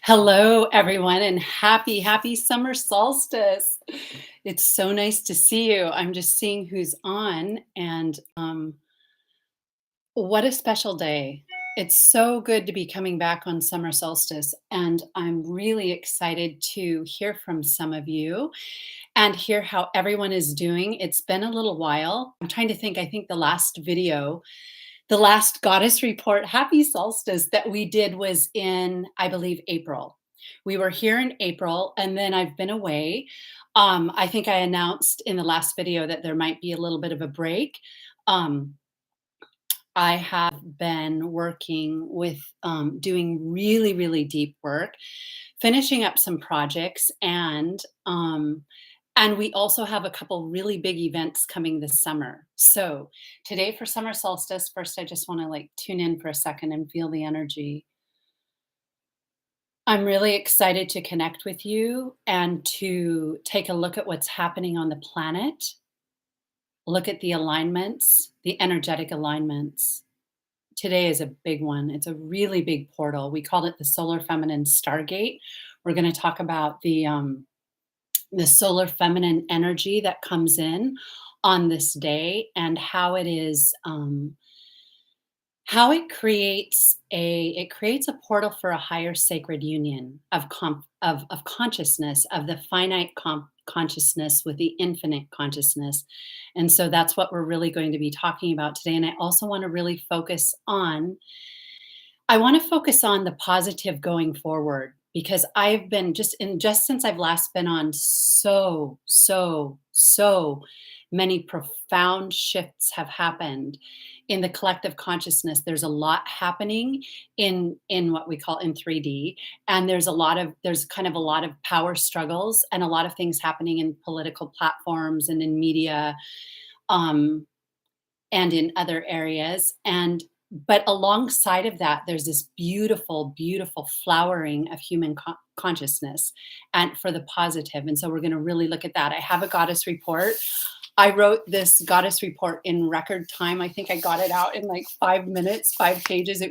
Hello, everyone, and happy summer solstice. It's so nice to see you. I'm just seeing who's on, and what a special day. It's so good to be coming back on summer solstice, and I'm really excited to hear from some of you and hear how everyone is doing. It's been a little while. I'm trying to think, I think the last video, the last goddess report, happy solstice that we did was in, I believe, April. We were here in April, and then I've been away. I think I announced in the last video that there might be a little bit of a break. Um, I have been working with doing really deep work, finishing up some projects, and we also have a couple really big events coming this summer. So today for summer solstice, first I just want to like tune in for a second and feel the energy. I'm really excited to connect with you and to take a look at what's happening on the planet, look at the alignments, the energetic alignments. Today is a big one. It's a really big portal. We called it the solar feminine Stargate. We're going to talk about the solar feminine energy that comes in on this day and how it is how it creates a portal for a higher sacred union of consciousness, of the finite consciousness with the infinite consciousness. And so that's what we're really going to be talking about today. And I also want to really focus on the positive going forward, because I've been just since I've last been on, so many profound shifts have happened in the collective consciousness. There's a lot happening in what we call in 3D, and there's kind of a lot of power struggles and a lot of things happening in political platforms and in media, um, and in other areas. And but alongside of that, there's this beautiful flowering of human consciousness and for the positive. And so we're going to really look at that. I have a goddess report. I wrote this goddess report in record time. I think I got it out in like 5 minutes, 5 pages.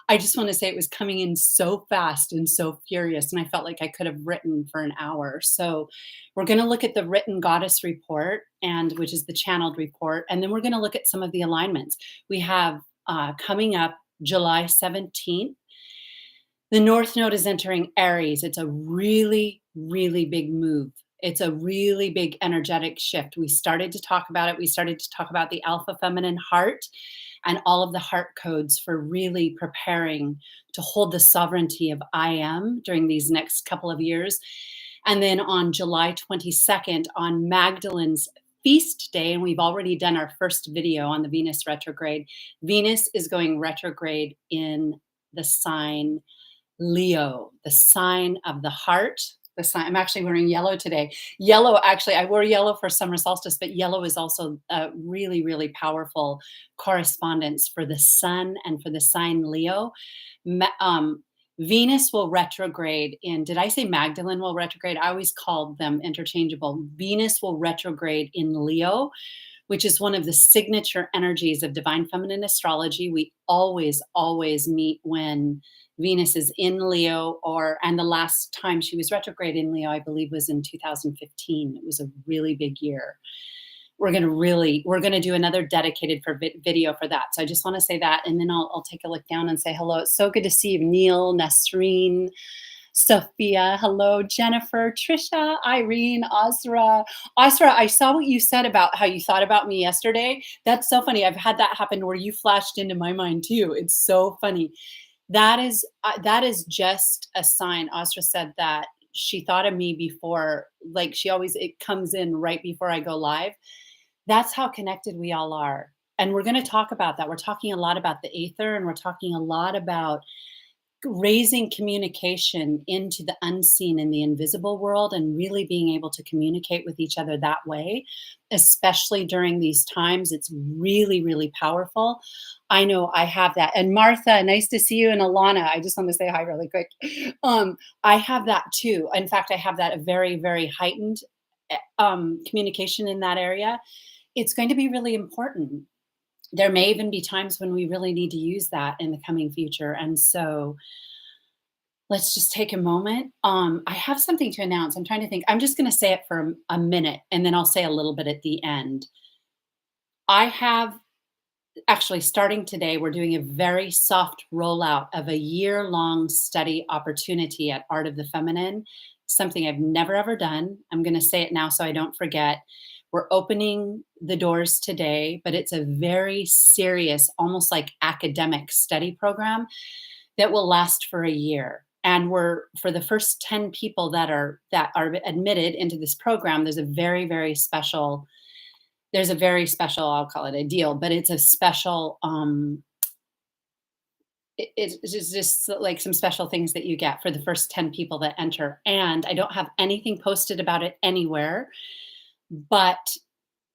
I just want to say it was coming in so fast and so furious. And I felt like I could have written for an hour. So we're going to look at the written goddess report, and which is the channeled report. And then we're going to look at some of the alignments. We have coming up July 17th. The North Node is entering Aries. It's a really big move. It's a really big energetic shift. We started to talk about it. We started to talk about the alpha feminine heart and all of the heart codes for really preparing to hold the sovereignty of I am during these next couple of years. And then on July 22nd, on Magdalene's feast day, and we've already done our first video on the Venus retrograde, Venus is going retrograde in the sign Leo, the sign of the heart. The sign. I'm actually wearing yellow today. Yellow, actually, I wore yellow for summer solstice, but yellow is also a really powerful correspondence for the sun and for the sign Leo. Venus will retrograde in, did I say Magdalene will retrograde? I always called them interchangeable. Venus will retrograde in Leo, which is one of the signature energies of divine feminine astrology. We always meet when Venus is in Leo, and the last time she was retrograde in Leo, I believe, was in 2015. It was a really big year. We're going to do another dedicated video for that. So I just want to say that, and then I'll take a look down and say hello. It's so good to see you, Neil, Nasreen, Sophia, hello, Jennifer, Trisha, Irene, Asra. Asra, I saw what you said about how you thought about me yesterday. That's so funny. I've had that happen where you flashed into my mind too. It's so funny. That is just a sign. Asra said that she thought of me before, like it comes in right before I go live. That's how connected we all are. And we're going to talk about that. We're talking a lot about the aether, and we're talking a lot about raising communication into the unseen and the invisible world, and really being able to communicate with each other that way, especially during these times. It's really powerful. I know I have that. And Martha, nice to see you. And Alana, I just want to say hi really quick. I have that too. In fact, I have that a very heightened communication in that area. It's going to be really important. There may even be times when we really need to use that in the coming future. And so let's just take a moment. I have something to announce. I'm trying to think. I'm just going to say it for a minute and then I'll say a little bit at the end. I have actually starting today, we're doing a very soft rollout of a year-long study opportunity at Art of the Feminine, something I've never ever done. I'm going to say it now so I don't forget. We're opening the doors today, but it's a very serious, almost like academic study program that will last for a year. And we're for the first 10 people that are admitted into this program, there's a very special, I'll call it a deal, but it's a special, it's just like some special things that you get for the first 10 people that enter. And I don't have anything posted about it anywhere, but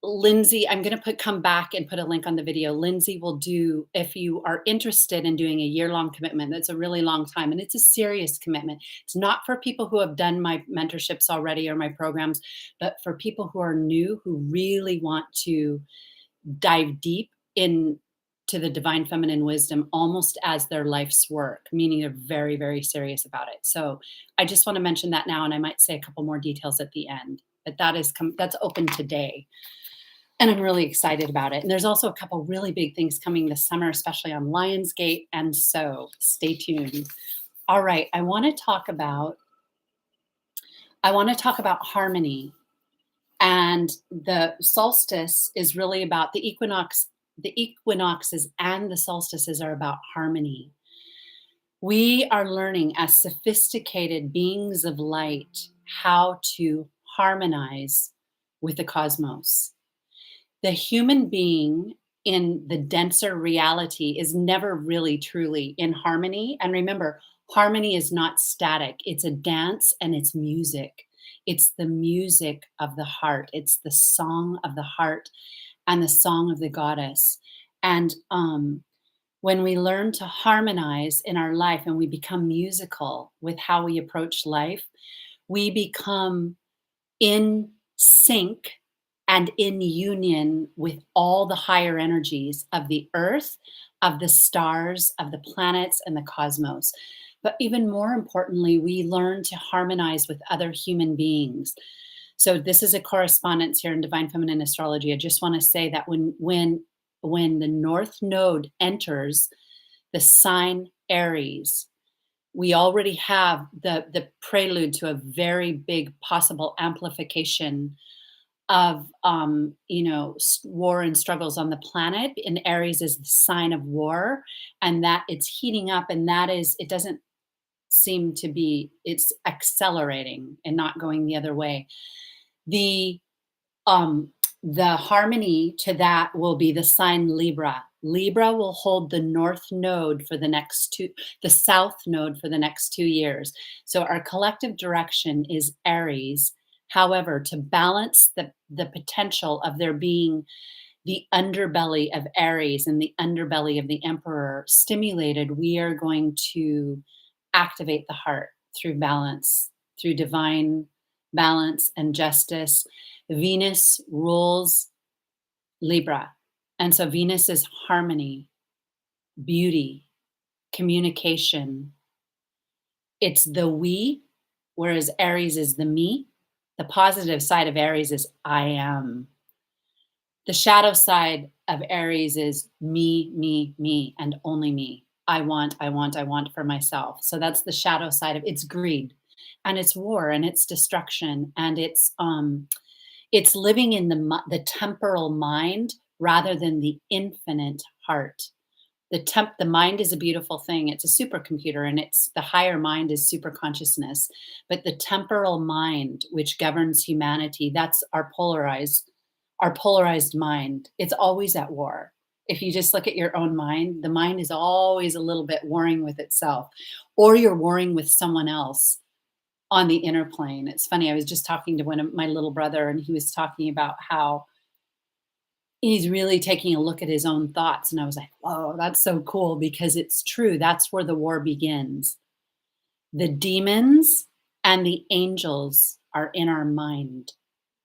Lindsay, I'm going to come back and put a link on the video. Lindsay will do, if you are interested in doing a year-long commitment, that's a really long time and it's a serious commitment. It's not for people who have done my mentorships already or my programs, but for people who are new, who really want to dive deep into the divine feminine wisdom almost as their life's work, meaning they're very, very serious about it. So I just want to mention that now, and I might say a couple more details at the end. But that's open today. And I'm really excited about it. And there's also a couple really big things coming this summer, especially on Lionsgate. And so stay tuned. All right. I want to talk about harmony. And the solstice is really about the equinox. The equinoxes and the solstices are about harmony. We are learning as sophisticated beings of light how to harmonize with the cosmos. The human being in the denser reality is never really truly in harmony. And remember, harmony is not static, it's a dance and it's music. It's the music of the heart, it's the song of the heart and the song of the goddess. And when we learn to harmonize in our life and we become musical with how we approach life, we become in sync and in union with all the higher energies of the earth, of the stars, of the planets, and the cosmos. But even more importantly, we learn to harmonize with other human beings. So this is a correspondence here in Divine Feminine Astrology. I just want to say that when the North Node enters the sign Aries, we already have the prelude to a very big possible amplification of war and struggles on the planet. And Aries is the sign of war, and that it's heating up, and that is, it doesn't seem to be, it's accelerating and not going the other way. The um the harmony to that will be the sign Libra. Libra will hold the north node for the south node for the next 2 years. So our collective direction is Aries. However, to balance the potential of there being the underbelly of Aries and the underbelly of the Emperor stimulated, we are going to activate the heart through balance, through divine balance and justice. Venus rules Libra. And so Venus is harmony, beauty, communication. It's the we, whereas Aries is the me. The positive side of Aries is I am. The shadow side of Aries is me, and only me. I want for myself. So that's the shadow side of it's greed and it's war and it's destruction and it's living in the temporal mind rather than the infinite heart. The mind is a beautiful thing. It's a supercomputer and it's the higher mind is super consciousness. But the temporal mind, which governs humanity, that's our polarized mind. It's always at war. If you just look at your own mind, the mind is always a little bit warring with itself, or you're warring with someone else on the inner plane. It's funny. I was just talking to one of my little brother, and he was talking about how he's really taking a look at his own thoughts. And I was like, whoa, that's so cool because it's true. That's where the war begins. The demons and the angels are in our mind.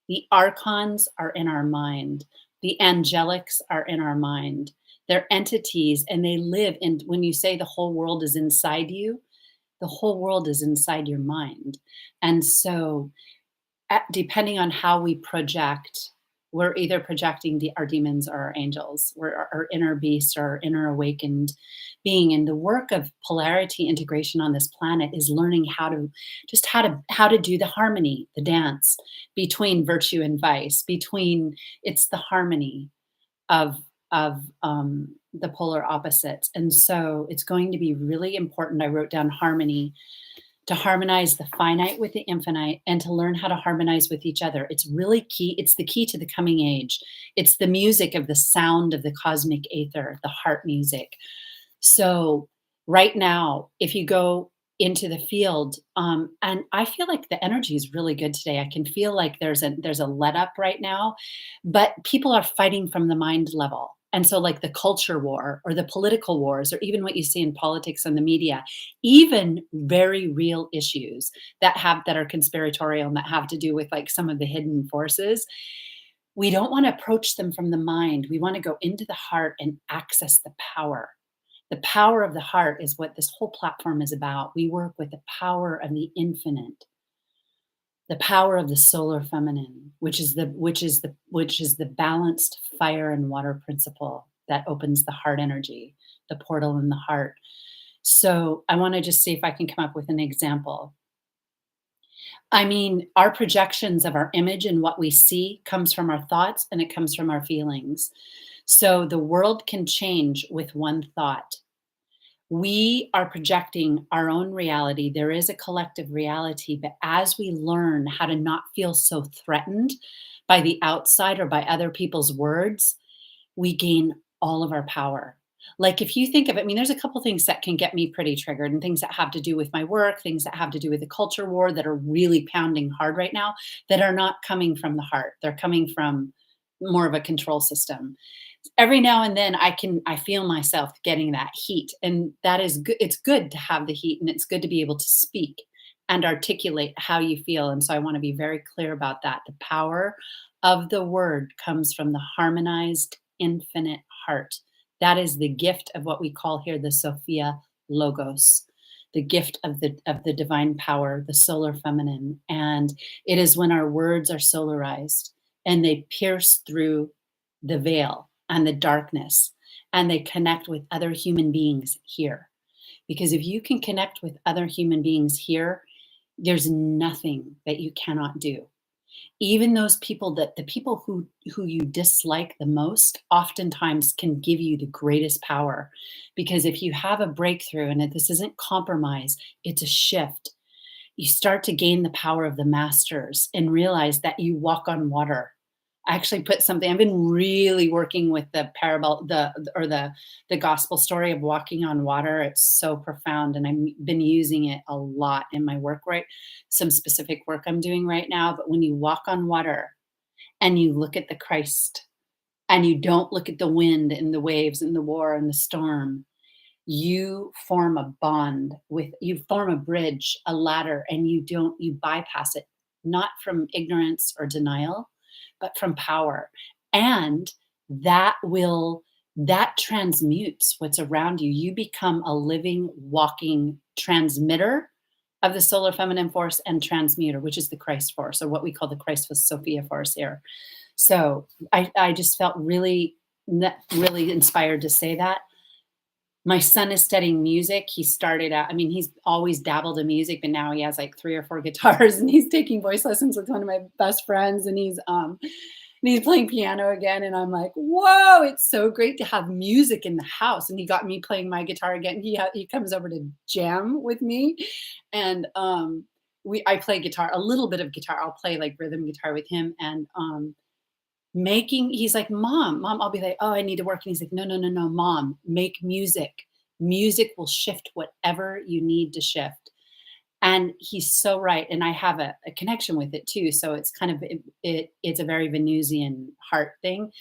The archons are in our mind. The angelics are in our mind. They're entities and they live in, when you say the whole world is inside you, The whole world is inside your mind. And so, depending on how we project, we're either projecting our demons or our angels. We're our inner beast or our inner awakened being. And the work of polarity integration on this planet is learning how to do the harmony, the dance between virtue and vice, between it's the harmony of the polar opposites. And so it's going to be really important. I wrote down harmony, to harmonize the finite with the infinite and to learn how to harmonize with each other. It's really key. It's the key to the coming age. It's the music of the sound of the cosmic aether, the heart music. So right now, if you go into the field, and I feel like the energy is really good today. I can feel like there's a let up right now, but people are fighting from the mind level. And so like the culture war or the political wars, or even what you see in politics and the media, even very real issues that are conspiratorial and that have to do with like some of the hidden forces, we don't want to approach them from the mind. We want to go into the heart and access the power. The power of the heart is what this whole platform is about. We work with the power of the infinite, the power of the solar feminine, which is the balanced fire and water principle that opens the heart energy, the portal in the heart. So I want to just see if I can come up with an example. I mean, our projections of our image and what we see comes from our thoughts and it comes from our feelings. So the world can change with one thought. We are projecting our own reality. There is a collective reality, but as we learn how to not feel so threatened by the outside or by other people's words, we gain all of our power. Like if you think of it, I mean, there's a couple things that can get me pretty triggered and things that have to do with my work, things that have to do with the culture war that are really pounding hard right now that are not coming from the heart. They're coming from more of a control system. Every now and then I feel myself getting that heat, and that is good. It's good to have the heat and it's good to be able to speak and articulate how you feel. And so I want to be very clear about that. The power of the word comes from the harmonized infinite heart. That is the gift of what we call here the Sophia Logos, the gift of the divine power, the solar feminine. And it is when our words are solarized and they pierce through the veil and the darkness and they connect with other human beings here. Because if you can connect with other human beings here, there's nothing that you cannot do. Even those people, that the people who you dislike the most oftentimes can give you the greatest power, because if you have a breakthrough and this isn't compromise, it's a shift, you start to gain the power of the masters and realize that you walk on water. I actually put something, I've been really working with the parable, the gospel story of walking on water. It's so profound. And I've been using it a lot in my work, right? Some specific work I'm doing right now. But when you walk on water and you look at the Christ and you don't look at the wind and the waves and the war and the storm, you form a bond with, you form a bridge, a ladder, and you bypass it, not from ignorance or denial, but from power. And that transmutes what's around you. You become a living, walking transmitter of the solar feminine force and transmuter, which is the Christ force, or what we call the Christ Sophia force here. So I just felt really, really inspired to say that. My son is studying music. He started out, I mean, he's always dabbled in music, but now he has like 3 or 4 guitars and he's taking voice lessons with one of my best friends, and he's playing piano again. And I'm like, whoa, it's so great to have music in the house. And he got me playing my guitar again. He comes over to jam with me. And I play guitar, a little bit of guitar. I'll play like rhythm guitar with him. And he's like, mom, I'll be like, oh, I need to work. And he's like, no, no, no, no, mom, make music. Music will shift whatever you need to shift. And he's so right. And I have a connection with it too. So it's kind of, it's a very Venusian heart thing.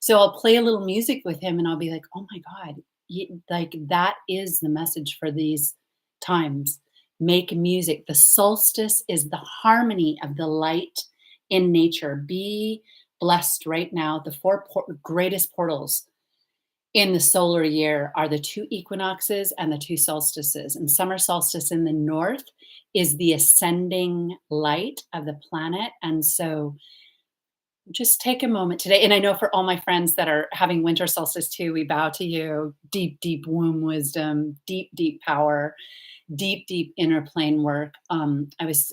So I'll play a little music with him and I'll be like, oh my God, like that is the message for these times. Make music. The solstice is the harmony of the light in nature. Be blessed right now. The 4 greatest portals in the solar year are the 2 equinoxes and the 2 solstices. And summer solstice in the north is the ascending light of the planet. And so just take a moment today. And I know for all my friends that are having winter solstice too, we bow to you. Deep, deep womb wisdom, deep, deep power, deep, deep inner plane work. It's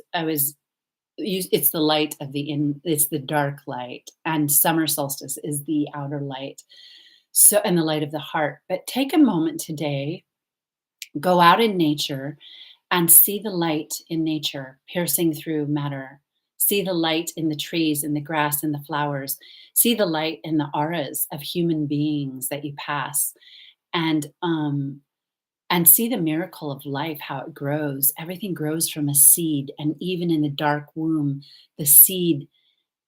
the light of it's the dark light, and summer solstice is the outer light. So, and the light of the heart. But take a moment today, go out in nature and see the light in nature piercing through matter. See the light in the trees, in the grass, in the flowers. See the light in the auras of human beings that you pass. And see the miracle of life, how it grows. Everything grows from a seed. And even in the dark womb, the seed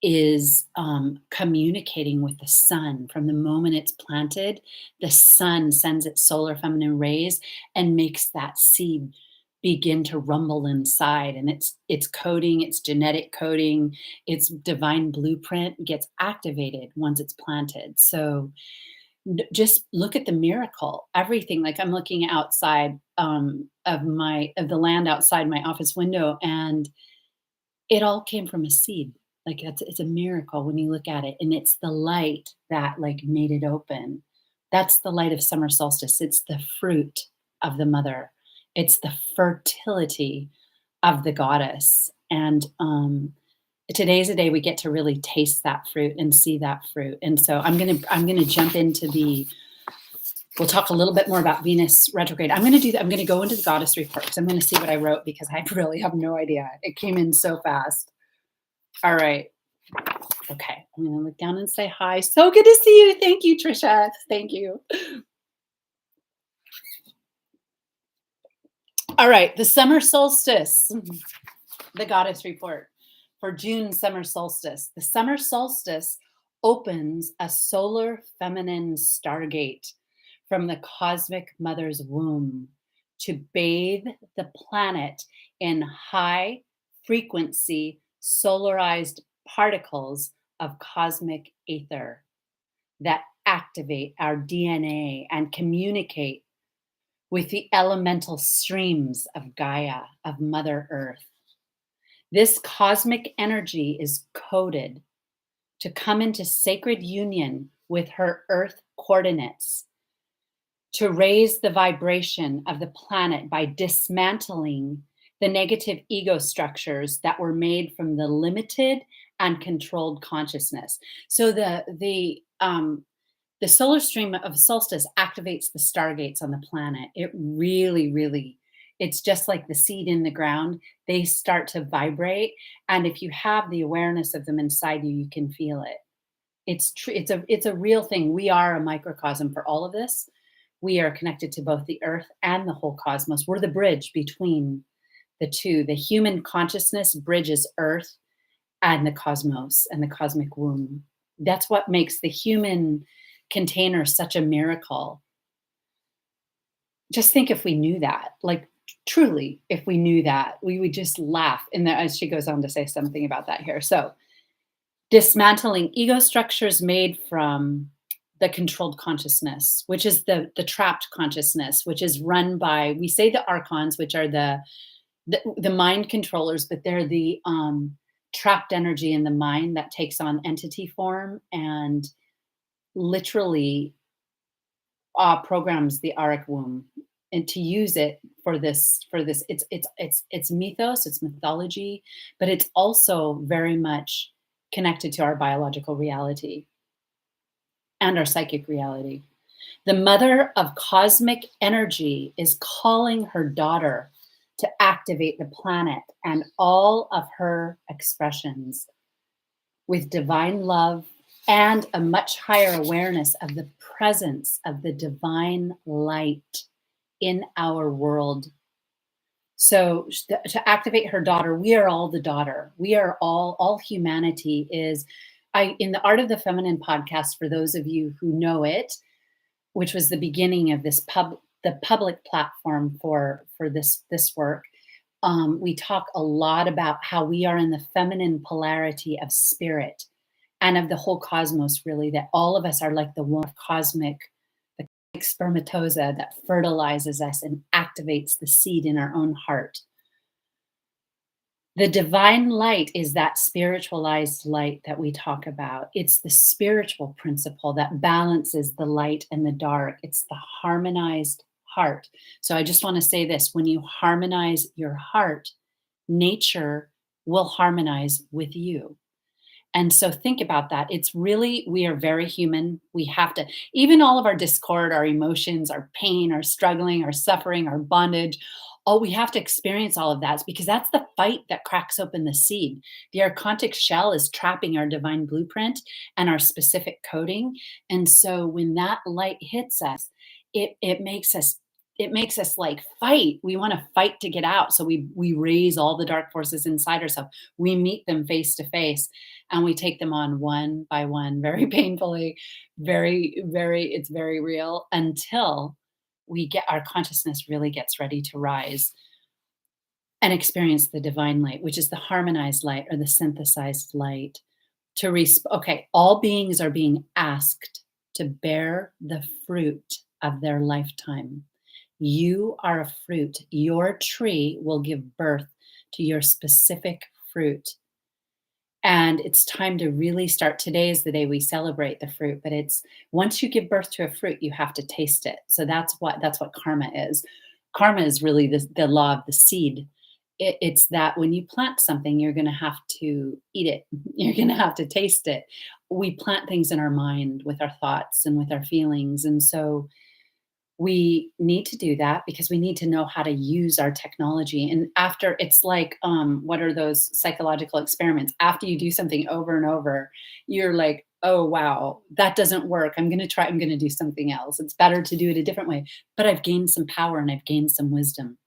is communicating with the sun. From the moment it's planted, the sun sends its solar feminine rays and makes that seed begin to rumble inside. And its coding, its genetic coding, its divine blueprint gets activated once it's planted. So just look at the miracle. Everything, like I'm looking outside of the land outside my office window, and it all came from a seed. Like it's a miracle when you look at it, and it's the light that like made it open. That's the light of summer solstice. It's the fruit of the mother. It's the fertility of the goddess. And today's a day we get to really taste that fruit and see that fruit. And so I'm gonna jump into we'll talk a little bit more about Venus retrograde. I'm gonna go into the goddess report because I'm gonna see what I wrote, because I really have no idea. It came in so fast. All right. Okay. I'm gonna look down and say hi. So good to see you. Thank you, Trisha. Thank you. All right. The summer solstice, the goddess report for June summer solstice. The summer solstice opens a solar feminine stargate from the cosmic mother's womb to bathe the planet in high frequency solarized particles of cosmic ether that activate our DNA and communicate with the elemental streams of Gaia, of Mother Earth. This cosmic energy is coded to come into sacred union with her Earth coordinates, to raise the vibration of the planet by dismantling the negative ego structures that were made from the limited and controlled consciousness. So the solar stream of solstice activates the stargates on the planet. It really, really, it's just like the seed in the ground. They start to vibrate, and if you have the awareness of them inside you, you can feel it. It's a real thing. We are a microcosm for all of this. We are connected to both the earth and the whole cosmos. We're the bridge between the two. The human consciousness bridges earth and the cosmos and the cosmic womb. That's what makes the human container such a miracle. Just think if we knew that, like truly, if we knew that, we would just laugh. And as she goes on to say something about that here. So dismantling ego structures made from the controlled consciousness, which is the trapped consciousness, which is run by, we say the archons, which are the mind controllers, but they're the trapped energy in the mind that takes on entity form and literally programs the auric womb, and to use it for this it's mythos, it's mythology, but it's also very much connected to our biological reality and our psychic reality. The mother of cosmic energy is calling her daughter to activate the planet and all of her expressions with divine love and a much higher awareness of the presence of the divine light in our world. So to activate her daughter, we are all the daughter. We are all humanity is. In the Art of the Feminine podcast, for those of you who know it, which was the beginning of this the public platform for this work, we talk a lot about how we are in the feminine polarity of spirit and of the whole cosmos, really, that all of us are like the one cosmic like spermatoza that fertilizes us and activates the seed in our own heart. The divine light is that spiritualized light that we talk about. It's the spiritual principle that balances the light and the dark. It's the harmonized heart. So I just want to say this, when you harmonize your heart, nature will harmonize with you. And so think about that. It's really, we are very human. We have to, even all of our discord, our emotions, our pain, our struggling, our suffering, our bondage, oh, we have to experience all of that because that's the fight that cracks open the seed. The archontic shell is trapping our divine blueprint and our specific coding. And so when that light hits us, it makes us, it makes us like fight. We want to fight to get out. So we raise all the dark forces inside ourselves. We meet them face to face and we take them on one by one, very painfully, it's very real until we get our consciousness really gets ready to rise and experience the divine light, which is the harmonized light or the synthesized light. Okay, all beings are being asked to bear the fruit of their lifetime. You are a fruit. Your tree will give birth to your specific fruit. And it's time to really start. Today is the day we celebrate the fruit, but it's once you give birth to a fruit, you have to taste it. So that's what karma is. Karma is really the law of the seed. It's that when you plant something, you're going to have to eat it. You're going to have to taste it. We plant things in our mind with our thoughts and with our feelings. And so we need to do that because we need to know how to use our technology. And after it's like, what are those psychological experiments? After you do something over and over, you're like, oh, wow, that doesn't work. I'm going to do something else. It's better to do it a different way. But I've gained some power and I've gained some wisdom.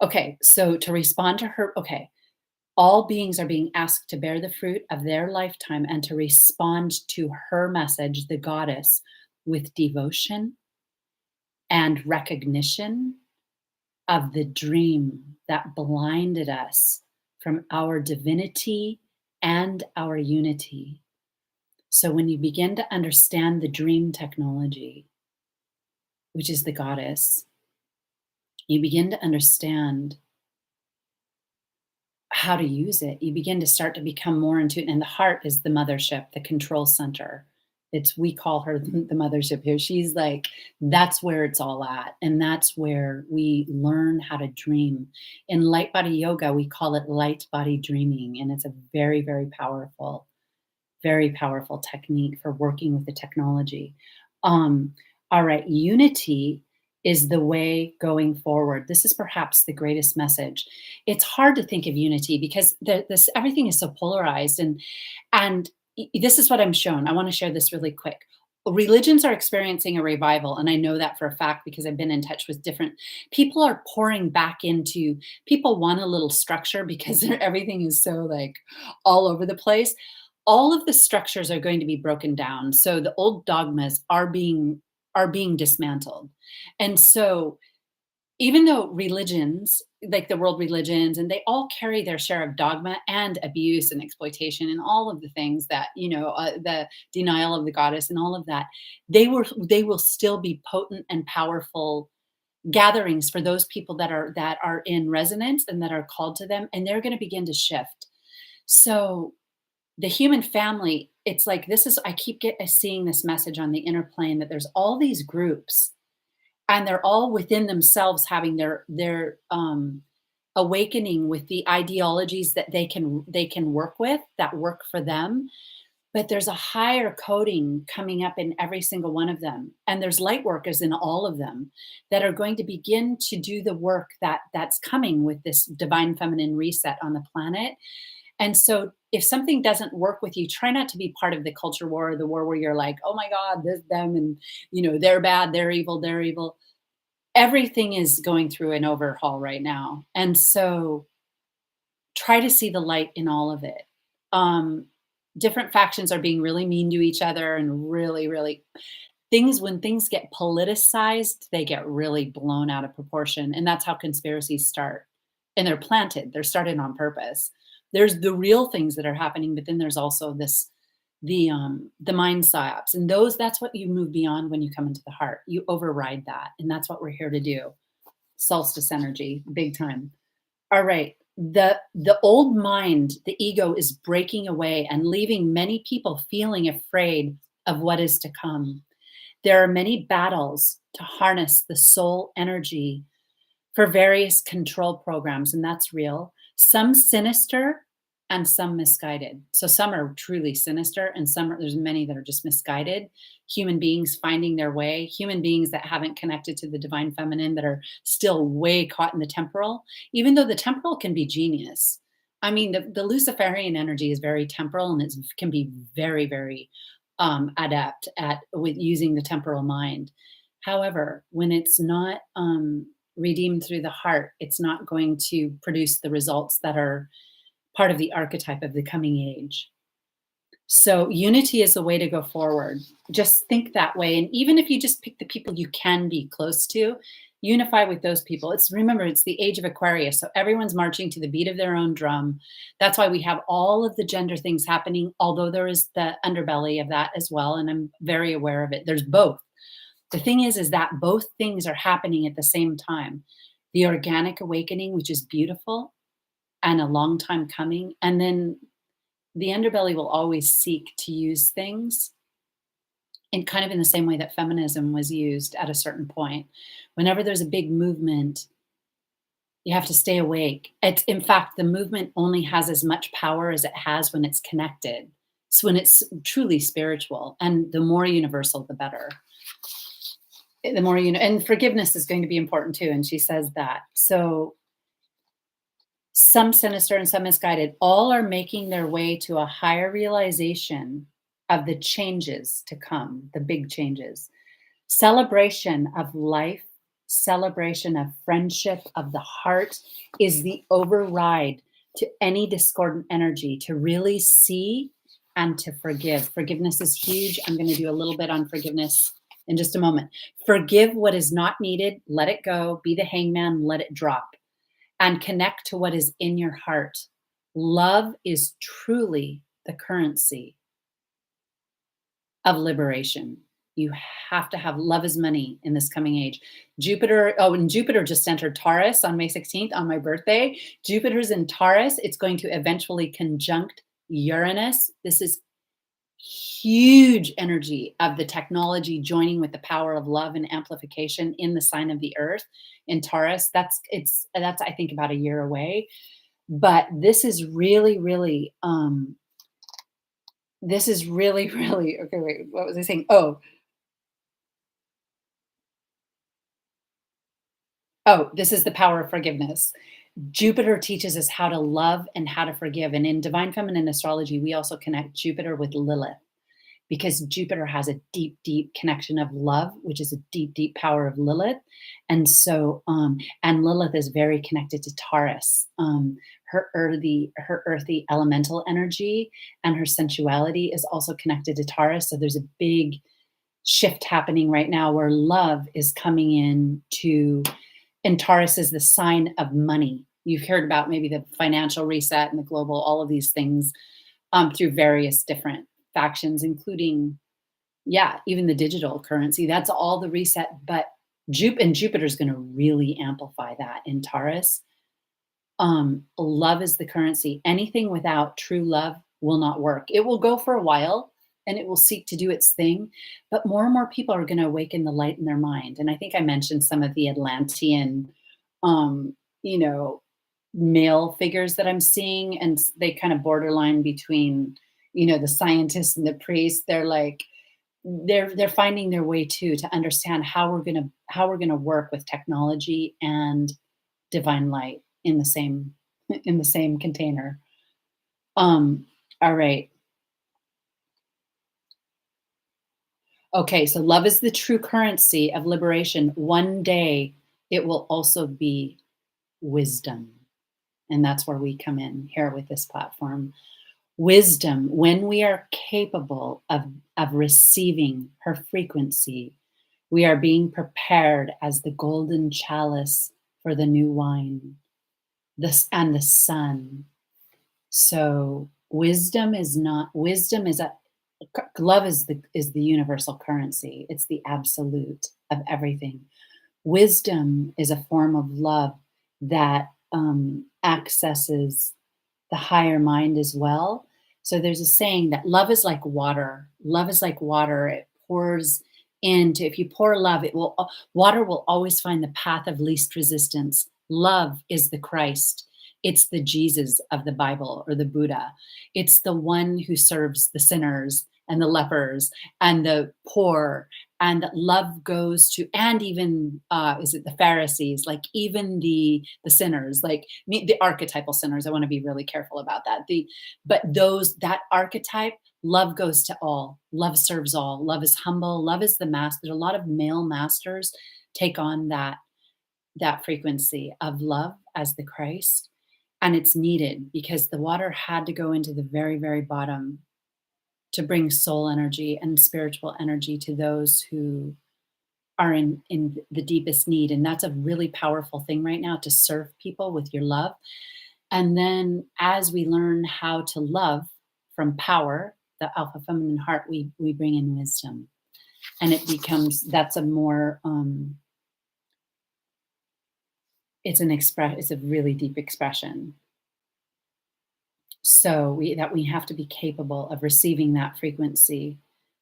Okay, so to respond to her, okay, all beings are being asked to bear the fruit of their lifetime and to respond to her message, the goddess, with devotion and recognition of the dream that blinded us from our divinity and our unity. So when you begin to understand the dream technology, which is the goddess, you begin to understand how to use it. You begin to start to become more in tune. And the heart is the mothership, the control center. We call her the mothership here. She's like, that's where it's all at. And that's where we learn how to dream. In light body yoga, we call it light body dreaming. And it's a very, very powerful technique for working with the technology. All right, unity is the way going forward. This is perhaps the greatest message. It's hard to think of unity because this everything is so polarized, and this is what I'm shown. I want to share this really quick. Religions are experiencing a revival, and I know that for a fact because I've been in touch with different people. Are pouring back into people want a little structure because everything is so like all over the place. All of the structures are going to be broken down. So the old dogmas are being dismantled. And so even though religions, like the world religions, and they all carry their share of dogma and abuse and exploitation and all of the things that, the denial of the goddess and all of that, they will still be potent and powerful gatherings for those people that are in resonance and that are called to them, and they're going to begin to shift. So the human family, it's like this is I keep seeing this message on the inner plane that there's all these groups and they're all within themselves having their awakening with the ideologies that they can work with that work for them, but there's a higher coding coming up in every single one of them, and there's light workers in all of them that are going to begin to do the work that's coming with this divine feminine reset on the planet. And so if something doesn't work with you, try not to be part of the culture war or the war where you're like, oh my God, this, them, and they're bad, they're evil, they're evil. Everything is going through an overhaul right now. And so try to see the light in all of it. Um, Different factions are being really mean to each other and really, really when things get politicized, they get really blown out of proportion. And that's how conspiracies start. And they're started on purpose. There's the real things that are happening, but then there's also the mind psyops, and those that's what you move beyond when you come into the heart. You override that, and that's what we're here to do. Solstice energy, big time. All right. The old mind, the ego is breaking away and leaving many people feeling afraid of what is to come. There are many battles to harness the soul energy for various control programs, and that's real. Some sinister and some misguided. So some are truly sinister, and there's many that are just misguided. Human beings finding their way, human beings that haven't connected to the divine feminine, that are still way caught in the temporal, even though the temporal can be genius. I mean, the Luciferian energy is very temporal, and it can be very, very adept at with using the temporal mind. However, when it's not redeemed through the heart, it's not going to produce the results that are part of the archetype of the coming age. So unity is the way to go forward. Just think that way. And even if you just pick the people you can be close to, unify with those people. Remember, it's the age of Aquarius. So everyone's marching to the beat of their own drum. That's why we have all of the gender things happening, although there is the underbelly of that as well. And I'm very aware of it. There's both. The thing is that both things are happening at the same time. The organic awakening, which is beautiful and a long time coming. And then the underbelly will always seek to use things in kind of in the same way that feminism was used at a certain point. Whenever there's a big movement, you have to stay awake. In fact, the movement only has as much power as it has when it's connected. So when it's truly spiritual, and the more universal, the better. The more and forgiveness is going to be important too. And she says that. So some sinister and some misguided, all are making their way to a higher realization of the changes to come, the big changes. Celebration of life, celebration of friendship, of the heart is the override to any discordant energy, to really see and to forgive. Forgiveness is huge. I'm going to do a little bit on forgiveness in just a moment. Forgive what is not needed, let it go, be the hangman, let it drop, and connect to what is in your heart. Love is truly the currency of liberation. You have to have love is money in this coming age. And Jupiter just entered Taurus on May 16th on my birthday. Jupiter's in Taurus. It's going to eventually conjunct Uranus. This is huge energy of the technology joining with the power of love and amplification in the sign of the earth in Taurus. That's I think about a year away. But this is really, really okay, wait, what was I saying? This is the power of forgiveness. Jupiter teaches us how to love and how to forgive. And in divine feminine astrology, we also connect Jupiter with Lilith, because Jupiter has a deep, deep connection of love, which is a deep, deep power of Lilith. And so, and Lilith is very connected to Taurus. Her earthy elemental energy and her sensuality is also connected to Taurus. So there's a big shift happening right now where love is coming in and Taurus is the sign of money. You've heard about maybe the financial reset and the global, all of these things through various different factions, including, even the digital currency. That's all the reset. But Jupiter's going to really amplify that in Taurus. Love is the currency. Anything without true love will not work. It will go for a while and it will seek to do its thing, but more and more people are going to awaken the light in their mind. And I think I mentioned some of the Atlantean, you know, male figures that I'm seeing, and they kind of borderline between, the scientists and the priests. They're like, they're finding their way too, to understand how we're gonna work with technology and divine light in the same container. All right. Okay, so love is the true currency of liberation. One day it will also be wisdom. And that's where we come in here with this platform. Wisdom, when we are capable of receiving her frequency, we are being prepared as the golden chalice for the new wine, and the sun. So wisdom is Love is the universal currency. It's the absolute of everything. Wisdom is a form of love that accesses the higher mind as well. So there's a saying that love is like water. Love is like water. It pours into, if you pour love, water will always find the path of least resistance. Love is the Christ. It's the Jesus of the Bible or the Buddha. It's the one who serves the sinners and the lepers and the poor, and love goes to, and even is it the Pharisees, like even the sinners, like the archetypal sinners. I want to be really careful about that. But those, that archetype, love goes to all. Love serves all. Love is humble. Love is the master. A lot of male masters take on that frequency of love as the Christ, and it's needed because the water had to go into the very, very bottom to bring soul energy and spiritual energy to those who are in the deepest need. And that's a really powerful thing right now, to serve people with your love. And then as we learn how to love from power, the alpha feminine heart, we bring in wisdom. And it becomes, that's a more it's a really deep expression. So we have to be capable of receiving that frequency.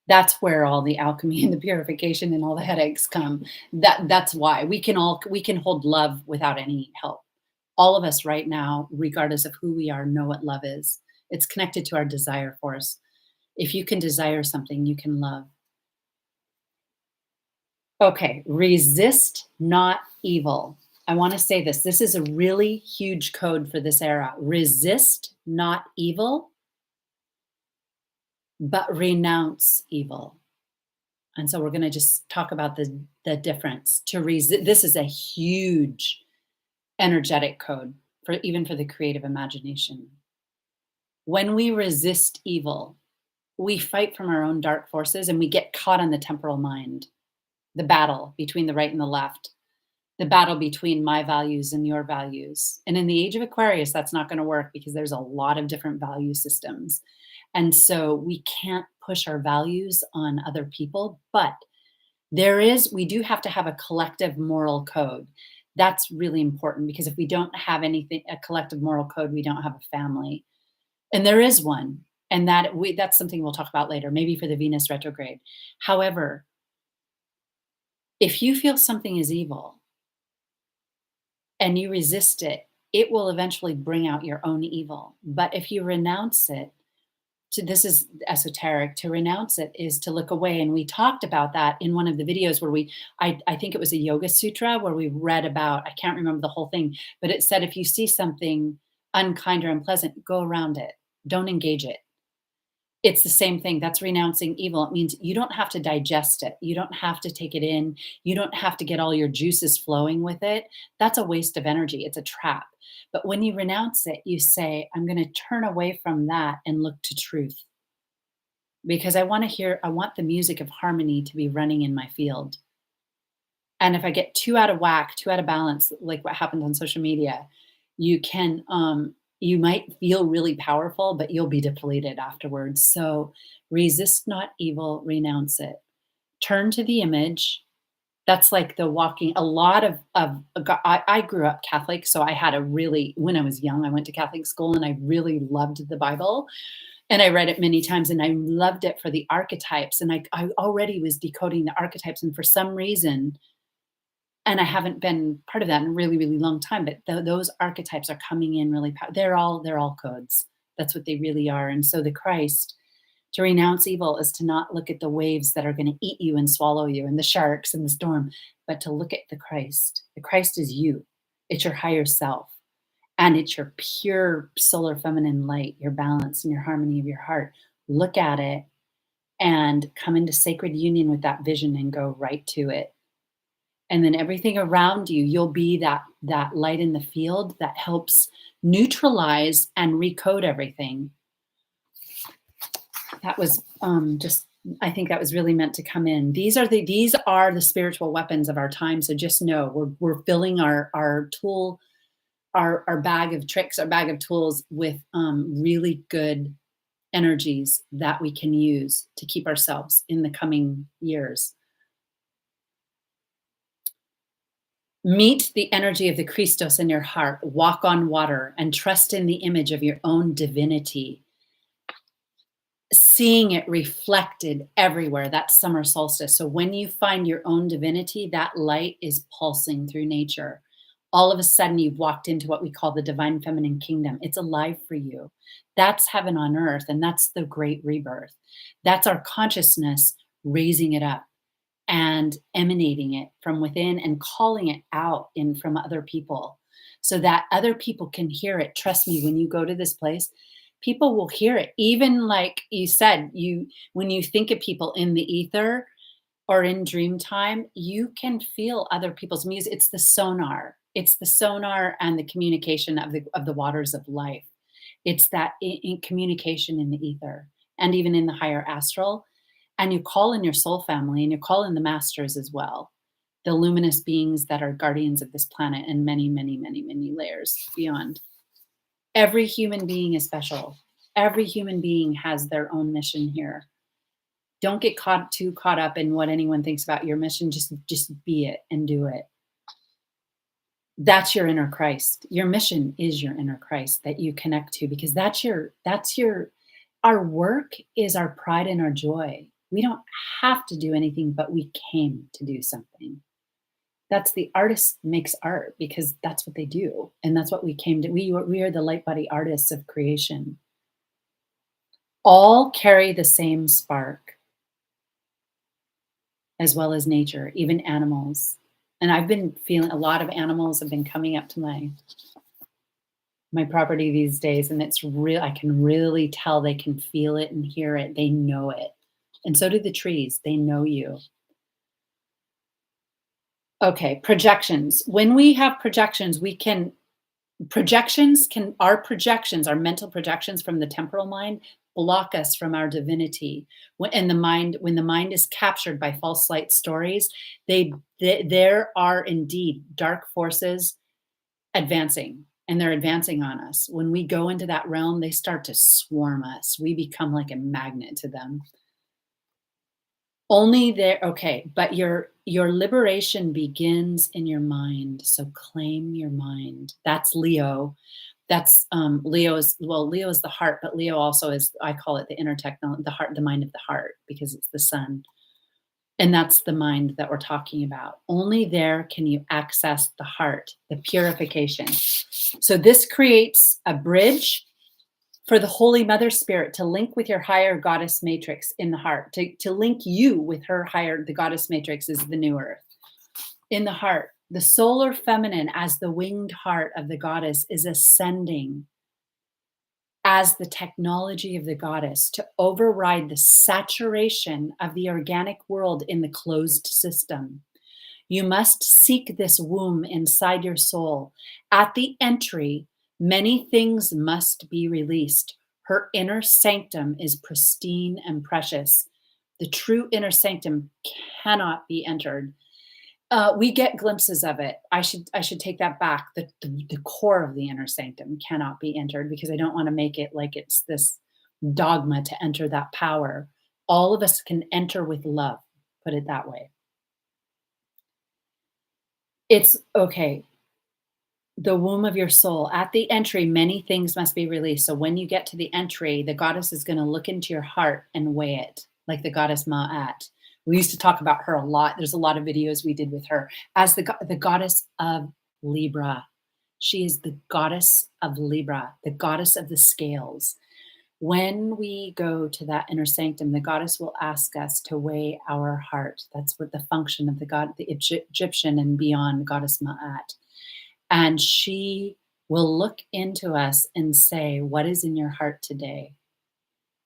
That's where all the alchemy and the purification and all the headaches come. That's why we can hold love without any help. All of us right now, regardless of who we are, know what love is. It's connected to our desire force. If you can desire something, you can love. Okay, resist not evil. I want to say this. This is a really huge code for this era. Resist not evil, but renounce evil. And so we're going to just talk about the difference. To resist, this is a huge energetic code for even for the creative imagination. When we resist evil, we fight from our own dark forces and we get caught on the temporal mind, the battle between the right and the left, the battle between my values and your values. And in the age of Aquarius, that's not going to work because there's a lot of different value systems. And so we can't push our values on other people, but we do have to have a collective moral code. That's really important because if we don't have anything, a collective moral code, we don't have a family. And there is one. And that's something we'll talk about later, maybe for the Venus retrograde. However, if you feel something is evil and you resist it, it will eventually bring out your own evil. But if you renounce it, this is esoteric, to renounce it is to look away. And we talked about that in one of the videos where I think it was a yoga sutra where we read about, I can't remember the whole thing, but it said, if you see something unkind or unpleasant, go around it. Don't engage it. It's the same thing. That's renouncing evil. It means you don't have to digest it. You don't have to take it in. You don't have to get all your juices flowing with it. That's a waste of energy. It's a trap. But when you renounce it, you say, I'm going to turn away from that and look to truth. Because I want the music of harmony to be running in my field. And if I get too out of whack, too out of balance, like what happens on social media, you might feel really powerful, but you'll be depleted afterwards. So resist not evil, renounce it. Turn to the image. That's like the walking. A lot of I grew up Catholic, so I had when I was young, I went to Catholic school and I really loved the Bible. And I read it many times and I loved it for the archetypes. And I already was decoding the archetypes. And for some reason, and I haven't been part of that in a really, really long time, but those archetypes are coming in really they're all codes. That's what they really are. And so the Christ, to renounce evil, is to not look at the waves that are going to eat you and swallow you and the sharks and the storm, but to look at the Christ. The Christ is you. It's your higher self. And it's your pure solar feminine light, your balance and your harmony of your heart. Look at it and come into sacred union with that vision and go right to it. And then everything around you, you'll be that light in the field that helps neutralize and recode everything. That was I think that was really meant to come in. These are the spiritual weapons of our time. So just know we're filling our tool, our bag of tricks, our bag of tools with really good energies that we can use to keep ourselves in the coming years. Meet the energy of the Christos in your heart, walk on water, and trust in the image of your own divinity, seeing it reflected everywhere. That's summer solstice. So when you find your own divinity, that light is pulsing through nature. All of a sudden, you've walked into what we call the divine feminine kingdom. It's alive for you. That's heaven on earth, and that's the great rebirth. That's our consciousness raising it up and emanating it from within and calling it out in from other people so that other people can hear it. Trust me, when you go to this place, people will hear it. Even like you said, you when you think of people in the ether or in dream time, you can feel other people's music. It's the sonar. It's the sonar and the communication of the waters of life. It's that in communication in the ether and even in the higher astral. And you call in your soul family and you call in the masters as well, the luminous beings that are guardians of this planet and many, many, many, many layers beyond. Every human being is special. Every human being has their own mission here. Don't get too caught up in what anyone thinks about your mission. Just be it and do it. That's your inner Christ. Your mission is your inner Christ that you connect to, because our work is our pride and our joy. We don't have to do anything, but we came to do something. That's the artist makes art because that's what they do. And that's what we came to. We are the light body artists of creation. All carry the same spark, as well as nature, even animals. And I've been feeling a lot of animals have been coming up to my property these days, and it's real. I can really tell they can feel it and hear it. They know it. And so do the trees. They know you. Okay, projections. When we have projections, our mental projections from the temporal mind block us from our divinity. When the mind is captured by false light stories, there are indeed dark forces advancing, and they're advancing on us. When we go into that realm, they start to swarm us. We become like a magnet to them. Only there, okay, but your liberation begins in your mind. So claim your mind. That's Leo. That's Leo is the heart, but Leo also is, I call it the inner the heart, the mind of the heart, because it's the sun. And that's the mind that we're talking about. Only there can you access the heart, the purification. So this creates a bridge for the Holy Mother Spirit to link with your higher goddess matrix in the heart, to link you with her higher, the goddess matrix is the new earth. In the heart, the solar feminine as the winged heart of the goddess is ascending as the technology of the goddess to override the saturation of the organic world in the closed system. You must seek this womb inside your soul. At the entry, many things must be released. Her inner sanctum is pristine and precious. The true inner sanctum cannot be entered. We get glimpses of it. I should take that back. The core of the inner sanctum cannot be entered, because I don't want to make it like it's this dogma to enter that power. All of us can enter with love, put it that way. It's okay. The womb of your soul. At the entry, many things must be released. So when you get to the entry, the goddess is going to look into your heart and weigh it, like the goddess Ma'at. We used to talk about her a lot. There's a lot of videos we did with her as the goddess of Libra. She is the goddess of Libra, the goddess of the scales. When we go to that inner sanctum, the goddess will ask us to weigh our heart. That's what the function of the Egyptian and beyond goddess Ma'at. And she will look into us and say, what is in your heart today?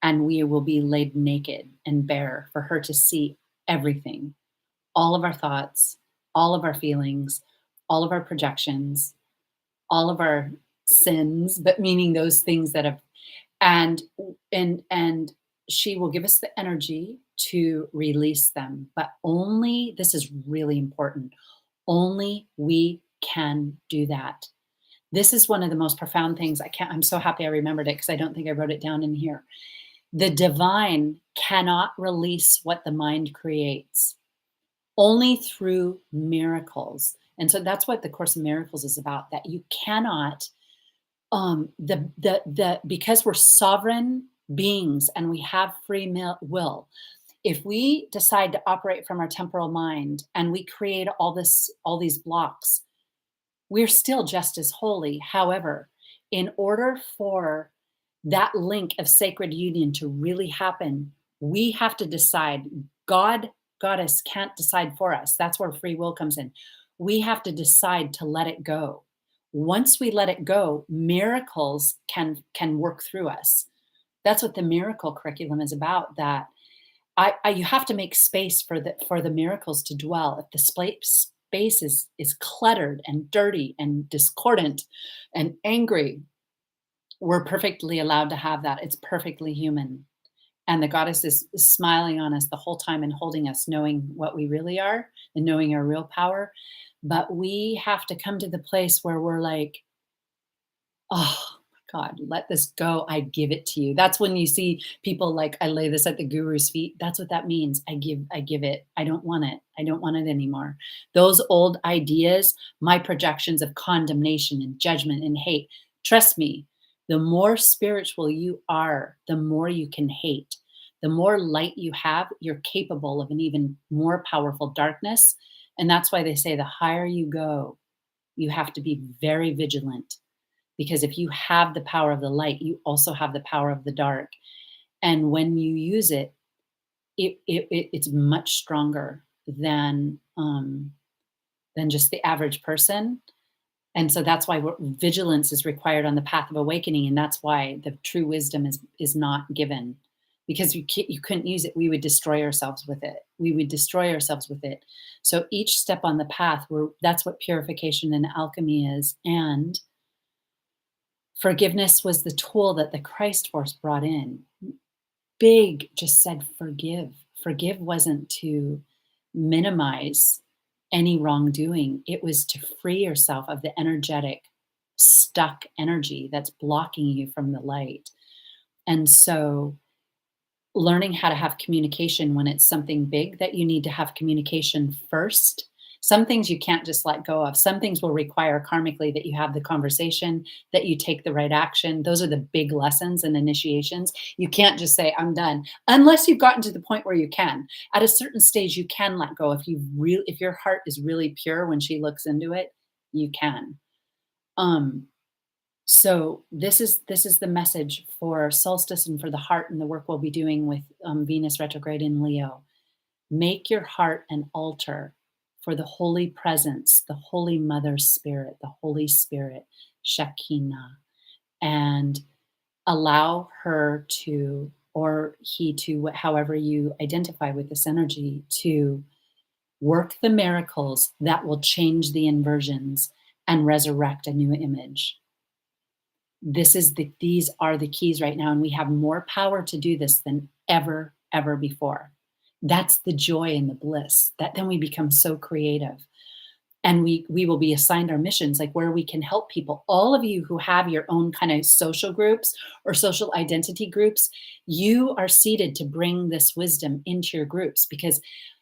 And we will be laid naked and bare for her to see everything, all of our thoughts, all of our feelings, all of our projections, all of our sins, but meaning those things that have, and she will give us the energy to release them. But only, this is really important, only we can do that. This is one of the most profound things. I'm so happy I remembered it, because I don't think I wrote it down in here. The divine cannot release what the mind creates, only through miracles. And so that's what the Course in Miracles is about, that you cannot the because we're sovereign beings and we have will, if we decide to operate from our temporal mind and we create all these blocks, we're still just as holy. However, in order for that link of sacred union to really happen, we have to decide. God, Goddess can't decide for us. That's where free will comes in. We have to decide to let it go. Once we let it go, miracles can work through us. That's what the miracle curriculum is about. That you have to make space for the miracles to dwell. If the space is cluttered and dirty and discordant and angry, we're perfectly allowed to have that. It's perfectly human. And the goddess is smiling on us the whole time and holding us, knowing what we really are and knowing our real power. But we have to come to the place where we're like, oh my God, let this go. I give it to you. That's when you see people like, I lay this at the guru's feet. That's what that means. I give it. I don't want it. I don't want it anymore. Those old ideas, my projections of condemnation and judgment and hate. Trust me, the more spiritual you are, the more you can hate. The more light you have, you're capable of an even more powerful darkness. And that's why they say the higher you go, you have to be very vigilant, because if you have the power of the light, you also have the power of the dark. And when you use it, it's much stronger than just the average person. And so that's why vigilance is required on the path of awakening, and that's why the true wisdom is not given, because you couldn't use it. We would destroy ourselves with it. We would destroy ourselves with it. So each step on the path, that's what purification and alchemy is. And forgiveness was the tool that the Christ Force brought in. Big just said forgive. Forgive wasn't to minimize any wrongdoing. It was to free yourself of the energetic, stuck energy that's blocking you from the light. And so learning how to have communication when it's something big that you need to have communication first. Some things you can't just let go of. Some things will require karmically that you have the conversation, that you take the right action. Those are the big lessons and initiations. You can't just say, I'm done, unless you've gotten to the point where you can. At a certain stage, you can let go. If your heart is really pure when she looks into it, you can. So this is the message for solstice and for the heart and the work we'll be doing with Venus retrograde in Leo. Make your heart an altar for the holy presence, the Holy Mother Spirit, the Holy Spirit, Shekinah, and allow her to, or he to, however you identify with this energy, to work the miracles that will change the inversions and resurrect a new image. These are the keys right now, and we have more power to do this than ever before. That's the joy and the bliss, that then we become so creative, and we will be assigned our missions, like where we can help people. All of you who have your own kind of social groups or social identity groups, you are seated to bring this wisdom into your groups, because